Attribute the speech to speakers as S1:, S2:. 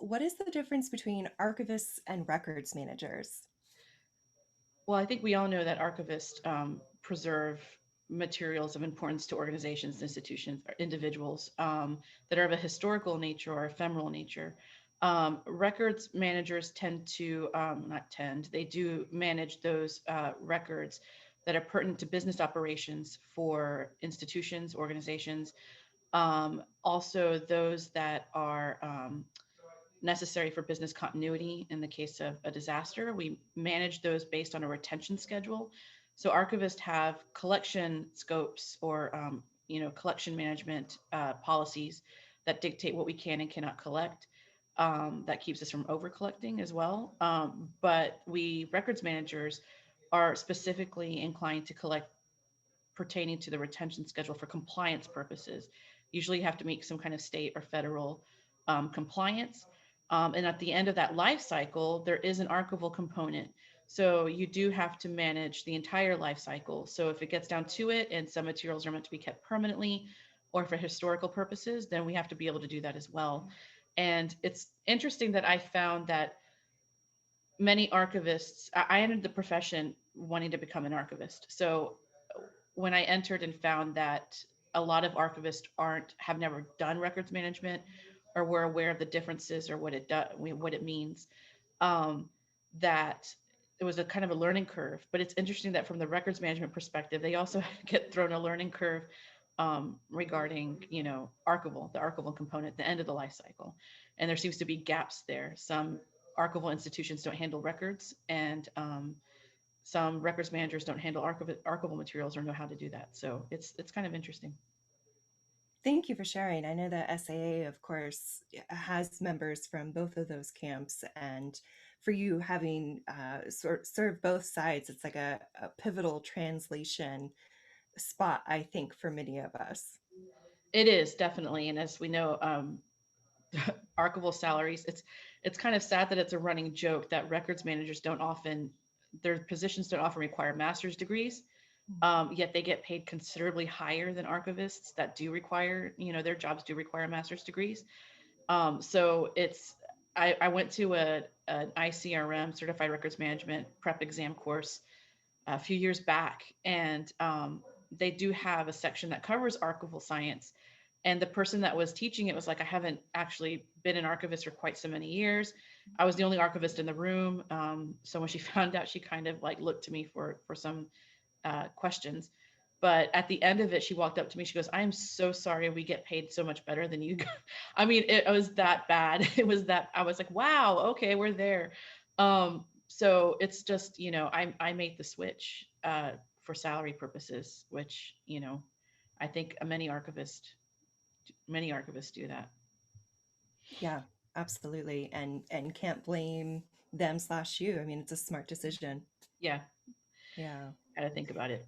S1: what is the difference between archivists and records managers?
S2: Well, I think we all know that archivists preserve materials of importance to organizations, institutions, or individuals that are of a historical nature or ephemeral nature. Records managers tend to, not tend, they do manage those records that are pertinent to business operations for institutions, organizations, also those that are necessary for business continuity in the case of a disaster. We manage those based on a retention schedule. So archivists have collection scopes or collection management policies that dictate what we can and cannot collect. That keeps us from over collecting as well. But we records managers are specifically inclined to collect pertaining to the retention schedule for compliance purposes. Usually you have to meet some kind of state or federal compliance. And at the end of that life cycle, there is an archival component. So you do have to manage the entire life cycle. So if it gets down to it and some materials are meant to be kept permanently or for historical purposes, then we have to be able to do that as well. And it's interesting that I found that many archivists, I entered the profession wanting to become an archivist. So when I entered and found that a lot of archivists have never done records management or were aware of the differences or what it does, what it means, um, that it was a kind of a learning curve. But it's interesting that from the records management perspective, they also get thrown a learning curve regarding, the archival component, the end of the life cycle, and there seems to be gaps there. Some archival institutions don't handle records, and some records managers don't handle archival materials or know how to do that. So it's kind of interesting.
S1: Thank you for sharing. I know that SAA, of course, has members from both of those camps, and for you having served both sides, it's like a pivotal translation spot, I think, for many of us.
S2: It is definitely, and as we know, archival salaries. It's kind of sad that it's a running joke that records managers don't often their positions don't often require master's degrees. Yet they get paid considerably higher than archivists that do require, their jobs do require master's degrees. So I went to an ICRM, Certified Records Management prep exam course a few years back, and they do have a section that covers archival science. And the person that was teaching it was like, I haven't actually been an archivist for quite so many years. I was the only archivist in the room. So when she found out, she kind of like looked to me for some questions. But at the end of it, she walked up to me. She goes, "I am so sorry. We get paid so much better than you." I mean, it was that bad. It was that I was like, "Wow, okay, we're there." So it's just, I made the switch for salary purposes, which, I think many archivists do that.
S1: Yeah, absolutely. And can't blame them slash you. I mean, it's a smart decision.
S2: Yeah,
S1: Yeah.
S2: got to think about it.